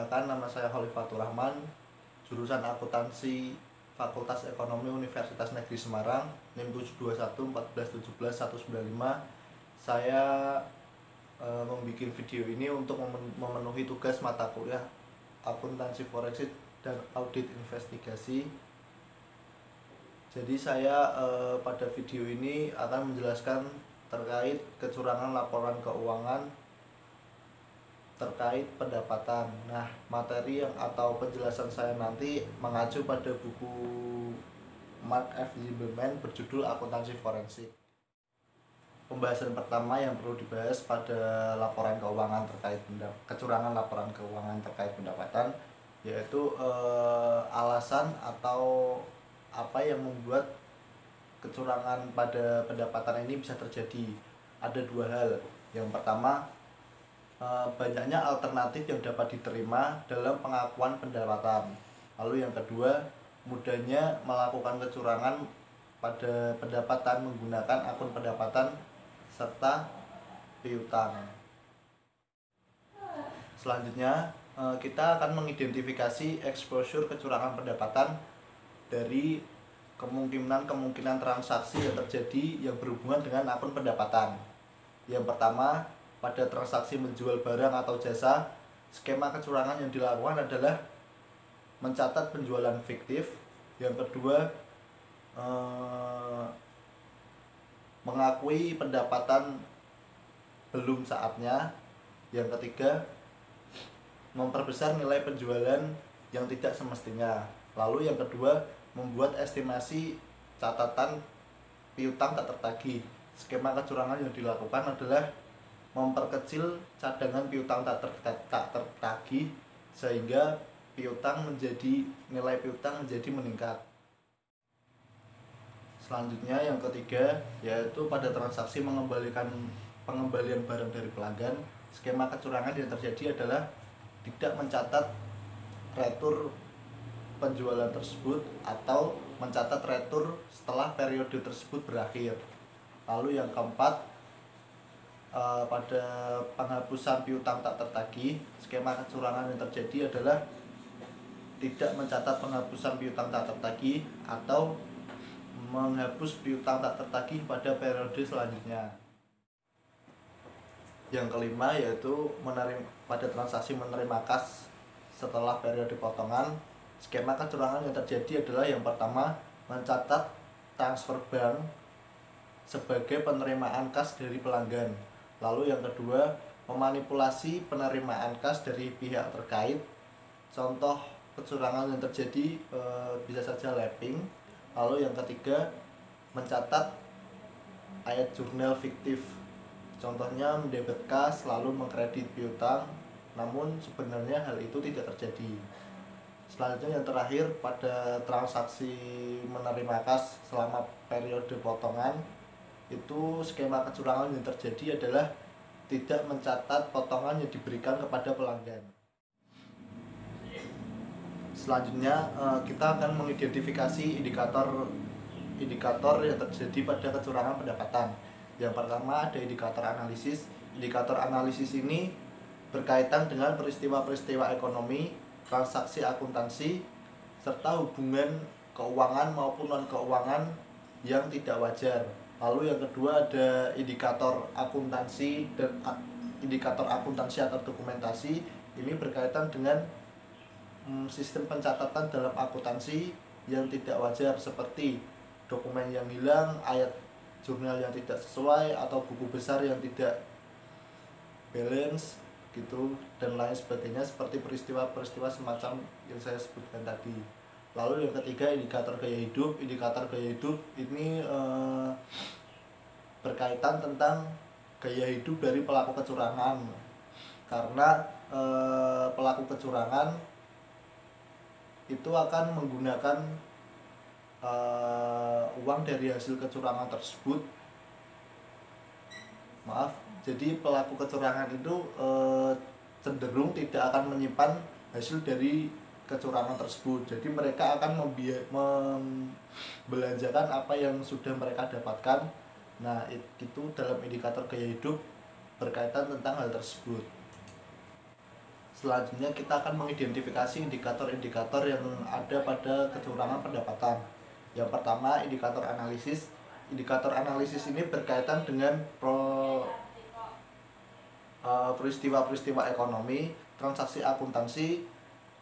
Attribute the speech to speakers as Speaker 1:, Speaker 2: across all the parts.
Speaker 1: Perkenalkan, nama saya Khalifatur Rahman, jurusan akuntansi Fakultas Ekonomi Universitas Negeri Semarang, NIM 721 Saya membuat video ini untuk memenuhi tugas mata kuliah akuntansi forensik dan audit investigasi. Jadi saya pada video ini akan menjelaskan terkait kecurangan laporan keuangan terkait pendapatan. Nah, materi atau penjelasan saya nanti mengacu pada buku Mark F. Zimmerman berjudul Akuntansi Forensik. Pembahasan pertama yang perlu dibahas pada laporan keuangan terkait kecurangan laporan keuangan terkait pendapatan, yaitu alasan atau apa yang membuat kecurangan pada pendapatan ini bisa terjadi. Ada dua hal. Yang pertama, banyaknya alternatif yang dapat diterima dalam pengakuan pendapatan. Lalu yang kedua, mudahnya melakukan kecurangan pada pendapatan menggunakan akun pendapatan serta piutang. Selanjutnya, kita akan mengidentifikasi exposure kecurangan pendapatan dari kemungkinan transaksi yang terjadi yang berhubungan dengan akun pendapatan. Yang pertama, pada transaksi menjual barang atau jasa, skema kecurangan yang dilakukan adalah mencatat penjualan fiktif. Yang kedua, mengakui pendapatan belum saatnya. Yang ketiga, memperbesar nilai penjualan yang tidak semestinya. Lalu yang kedua, membuat estimasi catatan piutang tak tertagih. Skema kecurangan yang dilakukan adalah memperkecil cadangan piutang tak tertagih sehingga nilai piutang menjadi meningkat. Selanjutnya yang ketiga, yaitu pada transaksi pengembalian barang dari pelanggan, skema kecurangan yang terjadi adalah tidak mencatat retur penjualan tersebut atau mencatat retur setelah periode tersebut berakhir. Lalu yang keempat, pada penghapusan piutang tak tertagih, skema kecurangan yang terjadi adalah tidak mencatat penghapusan piutang tak tertagih atau menghapus piutang tak tertagih pada periode selanjutnya. Yang kelima, yaitu pada transaksi menerima kas setelah periode potongan, skema kecurangan yang terjadi adalah yang pertama, mencatat transfer bank sebagai penerimaan kas dari pelanggan. Lalu yang kedua, memanipulasi penerimaan kas dari pihak terkait. Contoh kecurangan yang terjadi bisa saja lapping. Lalu yang ketiga, mencatat ayat jurnal fiktif. Contohnya mendebet kas lalu mengkredit piutang, namun sebenarnya hal itu tidak terjadi. Selanjutnya yang terakhir, pada transaksi menerima kas selama periode potongan, itu skema kecurangan yang terjadi adalah tidak mencatat potongan yang diberikan kepada pelanggan. Selanjutnya kita akan mengidentifikasi indikator yang terjadi pada kecurangan pendapatan. Yang pertama ada indikator analisis. Indikator analisis ini berkaitan dengan peristiwa-peristiwa ekonomi, transaksi akuntansi, serta hubungan keuangan maupun non-keuangan yang tidak wajar. Lalu yang kedua ada indikator akuntansi atau dokumentasi. Ini berkaitan dengan sistem pencatatan dalam akuntansi yang tidak wajar, seperti dokumen yang hilang, ayat jurnal yang tidak sesuai, atau buku besar yang tidak balance gitu, dan lain sebagainya, seperti peristiwa-peristiwa semacam yang saya sebutkan tadi. Lalu yang ketiga, indikator gaya hidup. Indikator gaya hidup ini berkaitan tentang gaya hidup dari pelaku kecurangan, karena pelaku kecurangan itu akan menggunakan uang dari hasil kecurangan tersebut. Jadi pelaku kecurangan itu cenderung tidak akan menyimpan hasil dari kecurangan tersebut. Jadi mereka akan membelanjakan apa yang sudah mereka dapatkan. Nah, itu dalam indikator gaya hidup berkaitan tentang hal tersebut. Selanjutnya kita akan mengidentifikasi indikator-indikator yang ada pada kecurangan pendapatan. Yang pertama, indikator analisis. Indikator analisis ini berkaitan dengan peristiwa-peristiwa ekonomi, transaksi akuntansi,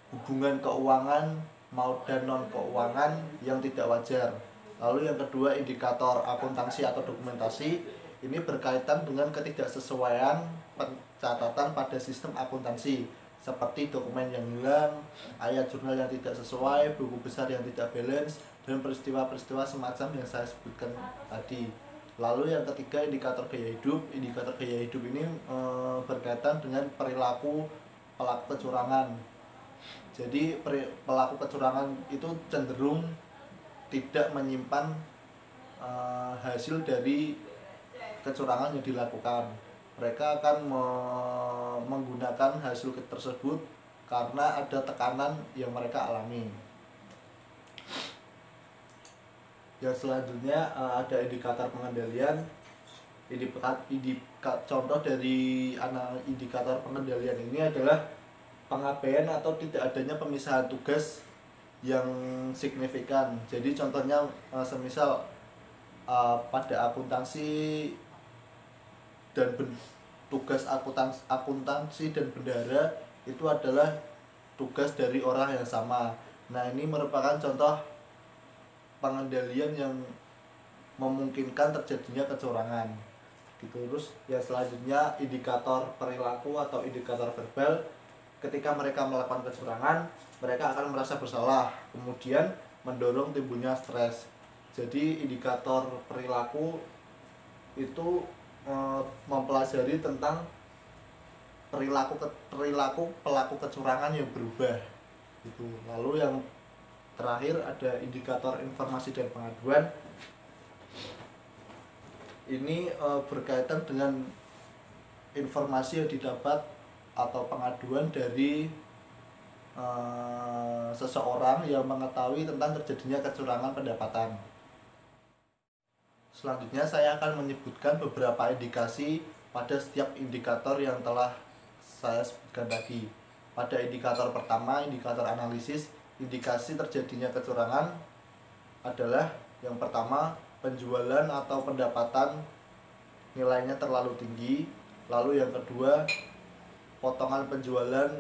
Speaker 1: hubungan keuangan dan non keuangan yang tidak wajar. Lalu yang kedua, indikator akuntansi atau dokumentasi. Ini berkaitan dengan ketidaksesuaian pencatatan pada sistem akuntansi, seperti dokumen yang hilang, ayat jurnal yang tidak sesuai, buku besar yang tidak balance, dan peristiwa-peristiwa semacam yang saya sebutkan tadi. Lalu yang ketiga, indikator gaya hidup. Indikator gaya hidup ini berkaitan dengan perilaku pelaku kecurangan. Jadi pelaku kecurangan itu cenderung tidak menyimpan hasil dari kecurangan yang dilakukan. Mereka akan menggunakan hasil tersebut karena ada tekanan yang mereka alami. Yang selanjutnya ada indikator pengendalian. Contoh dari indikator pengendalian ini adalah pengabaian atau tidak adanya pemisahan tugas yang signifikan. Jadi contohnya semisal pada akuntansi dan tugas akuntansi dan bendahara itu adalah tugas dari orang yang sama. Nah, ini merupakan contoh pengendalian yang memungkinkan terjadinya kecurangan. Gitu. Terus yang selanjutnya indikator perilaku atau indikator verbal. Ketika mereka melakukan kecurangan, mereka akan merasa bersalah, kemudian mendorong timbulnya stres. Jadi indikator perilaku itu mempelajari tentang perilaku pelaku kecurangan yang berubah. Gitu. Lalu yang terakhir ada indikator informasi dan pengaduan. Ini berkaitan dengan informasi yang didapat atau pengaduan dari seseorang yang mengetahui tentang terjadinya kecurangan pendapatan. Selanjutnya saya akan menyebutkan beberapa indikasi pada setiap indikator yang telah saya sebutkan tadi. Pada indikator pertama, indikator analisis, indikasi terjadinya kecurangan adalah yang pertama, penjualan atau pendapatan nilainya terlalu tinggi. Lalu yang kedua, potongan penjualan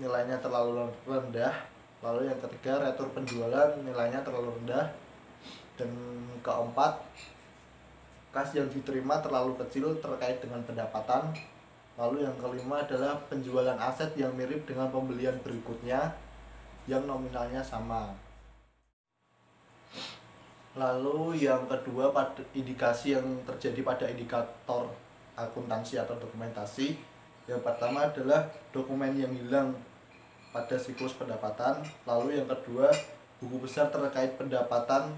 Speaker 1: nilainya terlalu rendah. Lalu yang ketiga, retur penjualan nilainya terlalu rendah. Dan keempat, kas yang diterima terlalu kecil terkait dengan pendapatan. Lalu yang kelima adalah penjualan aset yang mirip dengan pembelian berikutnya yang nominalnya sama. Lalu yang kedua, pada indikasi yang terjadi pada indikator akuntansi atau dokumentasi. Yang pertama adalah dokumen yang hilang pada siklus pendapatan. Lalu yang kedua, buku besar terkait pendapatan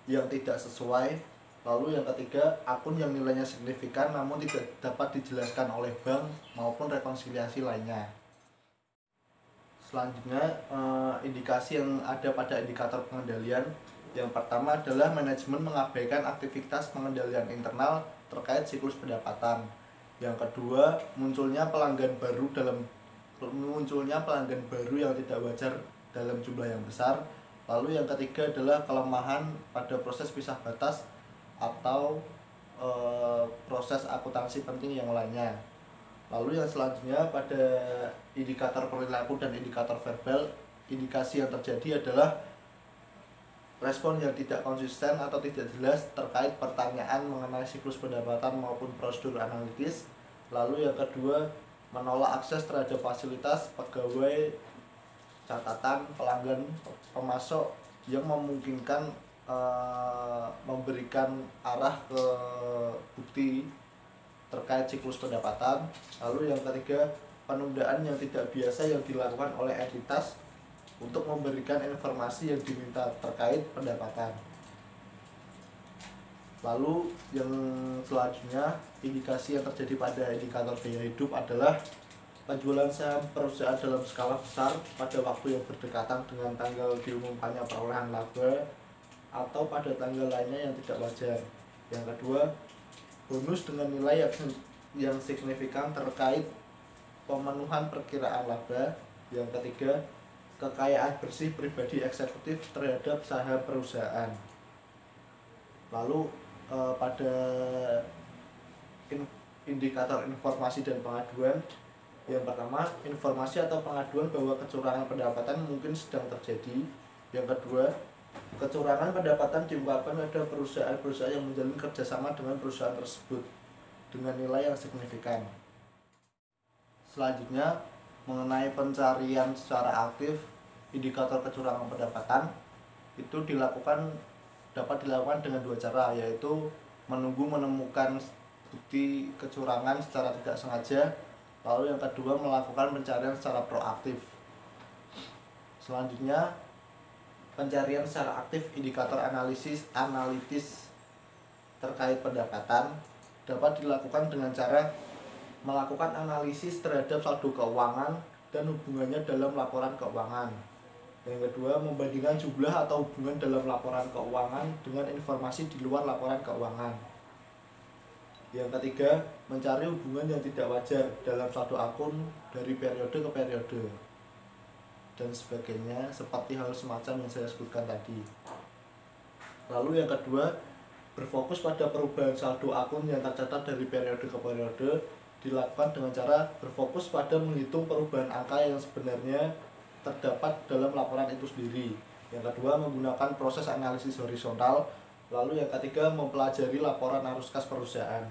Speaker 1: yang tidak sesuai. Lalu yang ketiga, akun yang nilainya signifikan namun tidak dapat dijelaskan oleh bank maupun rekonsiliasi lainnya. Selanjutnya, indikasi yang ada pada indikator pengendalian. Yang pertama adalah manajemen mengabaikan aktivitas pengendalian internal terkait siklus pendapatan. Yang kedua, munculnya pelanggan baru yang tidak wajar dalam jumlah yang besar. Lalu yang ketiga adalah kelemahan pada proses pisah batas atau proses akuntansi penting yang lainnya. Lalu yang selanjutnya pada indikator perilaku dan indikator verbal, indikasi yang terjadi adalah respon yang tidak konsisten atau tidak jelas terkait pertanyaan mengenai siklus pendapatan maupun prosedur analitis. Lalu yang kedua, menolak akses terhadap fasilitas pegawai, catatan, pelanggan, pemasok yang memungkinkan memberikan arah ke bukti terkait siklus pendapatan. Lalu yang ketiga, penundaan yang tidak biasa yang dilakukan oleh entitas untuk memberikan informasi yang diminta terkait pendapatan. Lalu yang selanjutnya, indikasi yang terjadi pada indikator gaya hidup adalah penjualan saham perusahaan dalam skala besar pada waktu yang berdekatan dengan tanggal diumumkannya perolehan laba atau pada tanggal lainnya yang tidak wajar. Yang kedua, bonus dengan nilai yang signifikan terkait pemenuhan perkiraan laba. Yang ketiga, kekayaan bersih pribadi eksekutif terhadap saham perusahaan. Lalu pada indikator informasi dan pengaduan, yang pertama, informasi atau pengaduan bahwa kecurangan pendapatan mungkin sedang terjadi. Yang kedua, kecurangan pendapatan diungkapkan pada perusahaan-perusahaan yang menjalin kerjasama dengan perusahaan tersebut dengan nilai yang signifikan. Selanjutnya, mengenai pencarian secara aktif indikator kecurangan pendapatan, itu dapat dilakukan dengan dua cara, yaitu menunggu menemukan bukti kecurangan secara tidak sengaja, lalu yang kedua melakukan pencarian secara proaktif. Selanjutnya, pencarian secara aktif indikator analitis terkait pendapatan dapat dilakukan dengan cara melakukan analisis terhadap saldo keuangan dan hubungannya dalam laporan keuangan. Yang kedua, membandingkan jumlah atau hubungan dalam laporan keuangan dengan informasi di luar laporan keuangan. Yang ketiga, mencari hubungan yang tidak wajar dalam saldo akun dari periode ke periode dan sebagainya, seperti hal semacam yang saya sebutkan tadi. Lalu yang kedua, berfokus pada perubahan saldo akun yang tercatat dari periode ke periode dilakukan dengan cara berfokus pada menghitung perubahan angka yang sebenarnya terdapat dalam laporan itu sendiri. Yang kedua, menggunakan proses analisis horizontal. Lalu yang ketiga, mempelajari laporan arus kas perusahaan.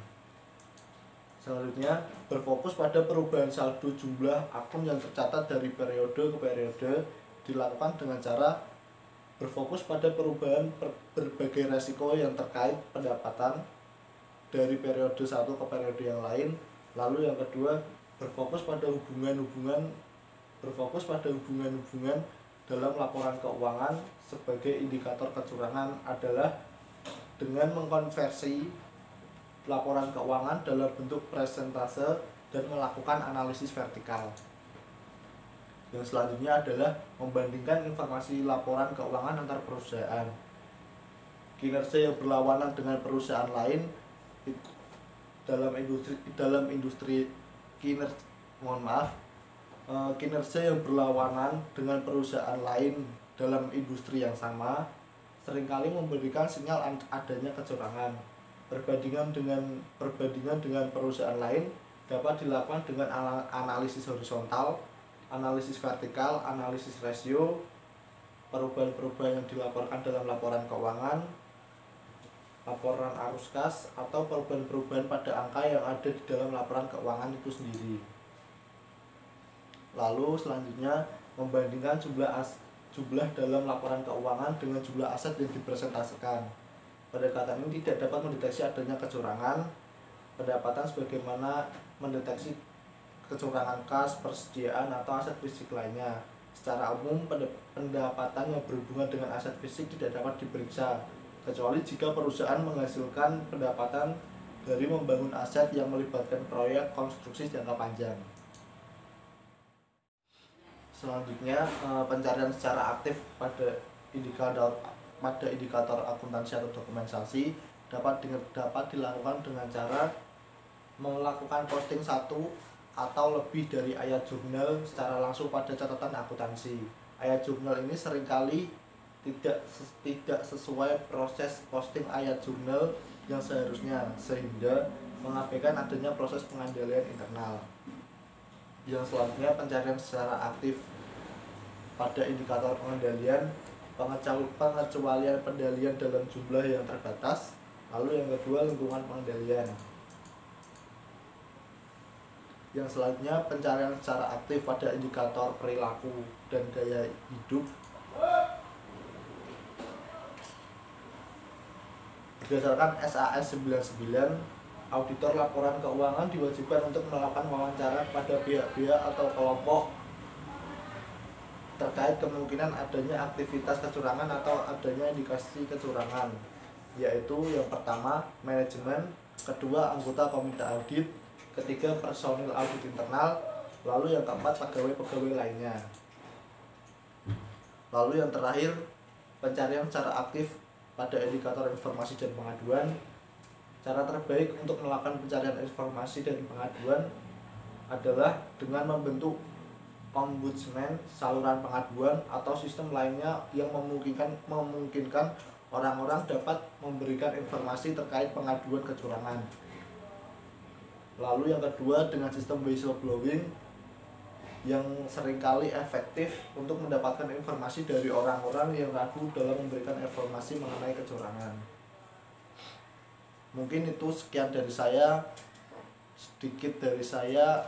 Speaker 1: Selanjutnya, berfokus pada perubahan saldo jumlah akun yang tercatat dari periode ke periode dilakukan dengan cara berfokus pada perubahan berbagai resiko yang terkait pendapatan dari periode satu ke periode yang lain. Lalu yang kedua, berfokus pada hubungan-hubungan dalam laporan keuangan sebagai indikator kecurangan adalah dengan mengkonversi laporan keuangan dalam bentuk presentase dan melakukan analisis vertikal. Yang selanjutnya adalah membandingkan informasi laporan keuangan antar perusahaan. Kinerja yang berlawanan dengan perusahaan lain kinerja yang berlawanan dengan perusahaan lain dalam industri yang sama seringkali memberikan sinyal adanya kecurangan. Perbandingan dengan perusahaan lain dapat dilakukan dengan analisis horizontal, analisis vertikal, analisis rasio, perubahan-perubahan yang dilaporkan dalam laporan keuangan, laporan arus kas, atau perubahan-perubahan pada angka yang ada di dalam laporan keuangan itu sendiri. Lalu selanjutnya, membandingkan jumlah dalam laporan keuangan dengan jumlah aset yang dipresentasikan. Pendekatan ini tidak dapat mendeteksi adanya kecurangan pendapatan sebagaimana mendeteksi kecurangan kas, persediaan, atau aset fisik lainnya. Secara umum, pendapatan yang berhubungan dengan aset fisik tidak dapat diperiksa, kecuali jika perusahaan menghasilkan pendapatan dari membangun aset yang melibatkan proyek konstruksi jangka panjang. Selanjutnya, pencarian secara aktif pada indikator akuntansi atau dokumentasi dapat dilakukan dengan cara melakukan posting satu atau lebih dari ayat jurnal secara langsung pada catatan akuntansi. Ayat jurnal ini seringkali tidak sesuai proses posting ayat jurnal yang seharusnya, sehingga mengabaikan adanya proses pengendalian internal. Yang selanjutnya, pencarian secara aktif pada indikator pengendalian, pengecualian pendalian dalam jumlah yang terbatas. Lalu yang kedua, lingkungan pengendalian. Yang selanjutnya, pencarian secara aktif pada indikator perilaku dan gaya hidup. Berdasarkan SAS 99, auditor laporan keuangan diwajibkan untuk melakukan wawancara pada pihak-pihak atau kelompok terkait kemungkinan adanya aktivitas kecurangan atau adanya indikasi kecurangan, yaitu yang pertama, manajemen, kedua, anggota komite audit, ketiga, personil audit internal, lalu yang keempat, pegawai-pegawai lainnya. Lalu yang terakhir, pencarian secara aktif pada indikator informasi dan pengaduan. Cara terbaik untuk melakukan pencarian informasi dan pengaduan adalah dengan membentuk ombudsman, saluran pengaduan atau sistem lainnya yang memungkinkan orang-orang dapat memberikan informasi terkait pengaduan kecurangan. Lalu yang kedua dengan sistem whistleblowing yang seringkali efektif untuk mendapatkan informasi dari orang-orang yang ragu dalam memberikan informasi mengenai kecurangan. Mungkin itu sekian dari saya, sedikit dari saya.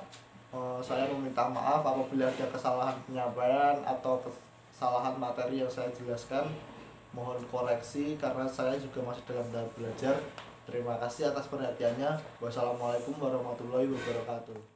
Speaker 1: Saya meminta maaf apabila ada kesalahan penyampaian atau kesalahan materi yang saya jelaskan. Mohon koreksi karena saya juga masih dalam tahap belajar. Terima kasih atas perhatiannya. Wassalamualaikum warahmatullahi wabarakatuh.